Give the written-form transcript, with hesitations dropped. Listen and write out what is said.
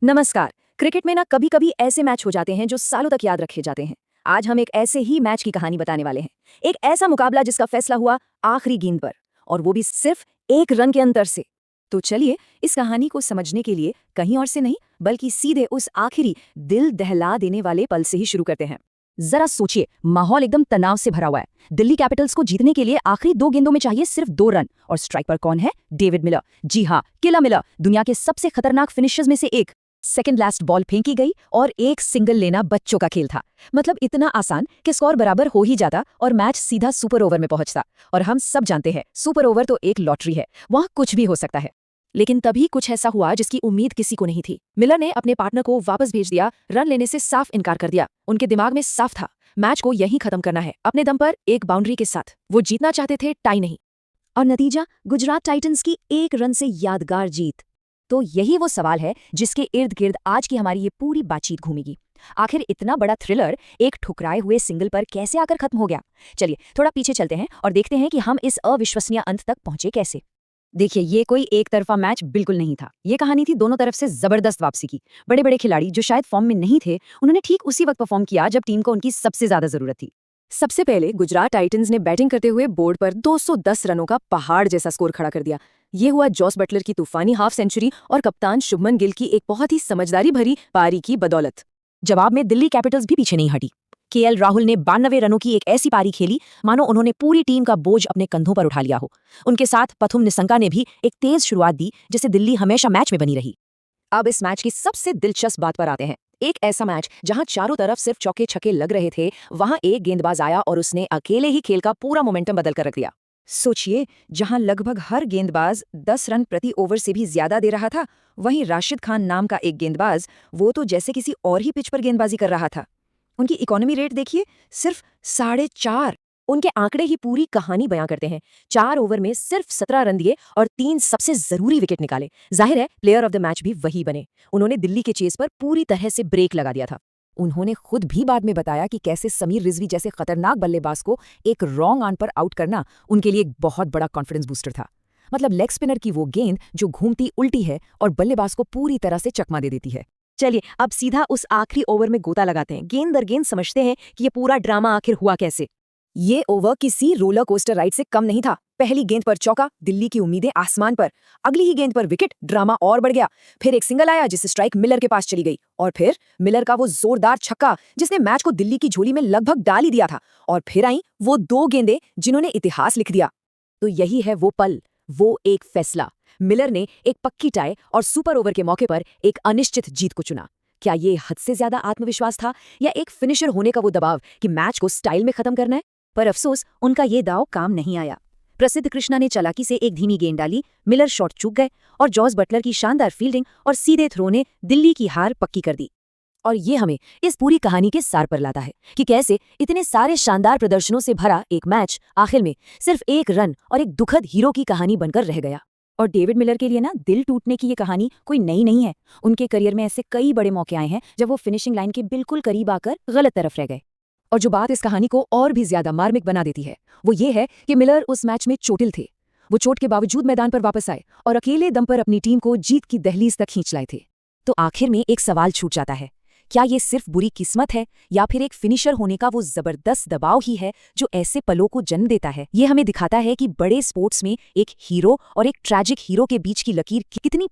नमस्कार। क्रिकेट में ना कभी कभी ऐसे मैच हो जाते हैं जो सालों तक याद रखे जाते हैं। आज हम एक ऐसे ही मैच की कहानी बताने वाले हैं। एक ऐसा मुकाबला जिसका फैसला हुआ आखिरी गेंद पर, और वो भी सिर्फ एक रन के अंतर से। तो चलिए इस कहानी को समझने के लिए कहीं और से नहीं बल्कि सीधे उस आखिरी दिल दहला देने वाले पल से ही शुरू करते हैं। जरा सोचिए, माहौल एकदम तनाव से भरा हुआ है। दिल्ली कैपिटल्स को जीतने के लिए आखिरी 2 गेंदों में चाहिए सिर्फ 2 रन, और स्ट्राइक पर कौन है? David Miller. जी हाँ, किला मिलर, दुनिया के सबसे खतरनाक फिनिशर्स में से एक। सेकंड लास्ट बॉल फेंकी गई और एक सिंगल लेना बच्चों का खेल था। मतलब इतना आसान कि स्कोर बराबर हो ही जाता और मैच सीधा सुपर ओवर में पहुंचता। और हम सब जानते हैं सुपर ओवर तो एक लॉटरी है, वहां कुछ भी हो सकता है। लेकिन तभी कुछ ऐसा हुआ जिसकी उम्मीद किसी को नहीं थी। मिलर ने अपने पार्टनर को वापस भेज दिया, रन लेने से साफ इनकार कर दिया। उनके दिमाग में साफ था, मैच को यहीं खत्म करना है, अपने दम पर, एक बाउंड्री के साथ। वो जीतना चाहते थे, टाई नहीं। और नतीजा, गुजरात टाइटंस की 1 रन से यादगार जीत। तो यही वो सवाल है जिसके इर्द गिर्द आज की हमारी ये पूरी बातचीत घूमेगी। आखिर इतना बड़ा थ्रिलर एक ठुकराए हुए सिंगल पर कैसे आकर खत्म हो गया? चलिए थोड़ा पीछे चलते हैं और देखते हैं कि हम इस अविश्वसनीय अंत तक पहुंचे कैसे। देखिए, ये कोई एक तरफा मैच बिल्कुल नहीं था। ये कहानी थी दोनों तरफ से जबरदस्त वापसी की। बड़े बड़े खिलाड़ी जो शायद फॉर्म में नहीं थे, उन्होंने ठीक उसी वक्त परफॉर्म किया जब टीम को उनकी सबसे ज्यादा जरूरत थी। सबसे पहले गुजरात टाइटंस ने बैटिंग करते हुए बोर्ड पर 210 रनों का पहाड़ जैसा स्कोर खड़ा कर दिया। ये हुआ जॉस बटलर की तूफानी हाफ सेंचुरी और कप्तान शुभमन गिल की एक बहुत ही समझदारी भरी पारी की बदौलत। जवाब में दिल्ली कैपिटल्स भी पीछे नहीं हटी। केएल राहुल ने 92 रनों की एक ऐसी पारी खेली मानो उन्होंने पूरी टीम का बोझ अपने कंधों पर उठा लिया हो। उनके साथ पथुम निसंका ने भी एक तेज शुरुआत दी, जिससे दिल्ली हमेशा मैच में बनी रही। अब इस मैच की सबसे दिलचस्प बात पर आते हैं। एक ऐसा मैच जहां चारों तरफ सिर्फ चौके छक्के लग रहे थे, वहां एक गेंदबाज आया और उसने अकेले ही खेल का पूरा मोमेंटम बदल कर रख दिया। सोचिए, जहां लगभग हर गेंदबाज 10 रन प्रति ओवर से भी ज्यादा दे रहा था, वहीं राशिद खान नाम का एक गेंदबाज, वो तो जैसे किसी और ही पिच पर गेंदबाजी कर रहा था। उनकी इकोनॉमी रेट देखिए, सिर्फ 4.5। उनके आंकड़े ही पूरी कहानी बयां करते हैं। 4 ओवर में सिर्फ 17 रन दिए और 3 सबसे जरूरी विकेट निकाले। जाहिर है प्लेयर ऑफ द मैच भी वही बने। उन्होंने दिल्ली के चेस पर पूरी तरह से ब्रेक लगा दिया था। उन्होंने खुद भी बाद में बताया कि कैसे समीर रिजवी जैसे खतरनाक बल्लेबाज को एक रॉन्ग आन पर आउट करना उनके लिए एक बहुत बड़ा कॉन्फिडेंस बूस्टर था। मतलब लेग स्पिनर की वो गेंद जो घूमती उल्टी है और बल्लेबाज को पूरी तरह से चकमा दे देती है। चलिए अब सीधा उस आखिरी ओवर में गोता लगाते हैं, गेंद दर गेंद समझते हैं कि ये पूरा ड्रामा आखिर हुआ कैसे। ये ओवर किसी रोलर कोस्टर राइड से कम नहीं था। पहली गेंद पर चौका, दिल्ली की उम्मीदें आसमान पर। अगली ही गेंद पर विकेट, ड्रामा और बढ़ गया। फिर एक सिंगल आया जिससे स्ट्राइक मिलर के पास चली गई, और फिर मिलर का वो जोरदार छक्का जिसने मैच को दिल्ली की झोली में लगभग डाल ही दिया था। और फिर आई वो 2 गेंदें जिन्होंने इतिहास लिख दिया। तो यही है वो पल, वो एक फैसला। मिलर ने एक पक्की टाई और सुपर ओवर के मौके पर एक अनिश्चित जीत को चुना। क्या ये हद से ज्यादा आत्मविश्वास था, या एक फिनिशर होने का वो दबाव कि मैच को स्टाइल में खत्म करना है? पर अफसोस, उनका ये दाव काम नहीं आया। प्रसिद्ध कृष्णा ने चालाकी से एक धीमी गेंद डाली, मिलर शॉट चूक गए, और जॉस बटलर की शानदार फील्डिंग और सीधे थ्रो ने दिल्ली की हार पक्की कर दी। और ये हमें इस पूरी कहानी के सार पर लाता है कि कैसे इतने सारे शानदार प्रदर्शनों से भरा एक मैच आखिर में सिर्फ एक रन और एक दुखद हीरो की कहानी बनकर रह गया। और डेविड मिलर के लिए ना दिल टूटने की ये कहानी कोई नई नहीं है। उनके करियर में ऐसे कई बड़े मौके आए हैं जब वो फिनिशिंग लाइन के बिल्कुल करीब आकर गलत तरफ रह गए। और जो बात इस कहानी को और भी ज्यादा मार्मिक बना देती है, वो ये है कि मिलर उस मैच में चोटिल थे। वो चोट के बावजूद मैदान पर वापस आए और अकेले दम पर अपनी टीम को जीत की दहलीज तक खींच लाए थे। तो आखिर में एक सवाल छूट जाता है, क्या ये सिर्फ बुरी किस्मत है, या फिर एक फिनिशर होने का वो जबरदस्त दबाव ही है जो ऐसे पलों को जन्म देता है? ये हमें दिखाता है कि बड़े स्पोर्ट्स में एक हीरो और एक ट्रैजिक हीरो के बीच की लकीर कितनी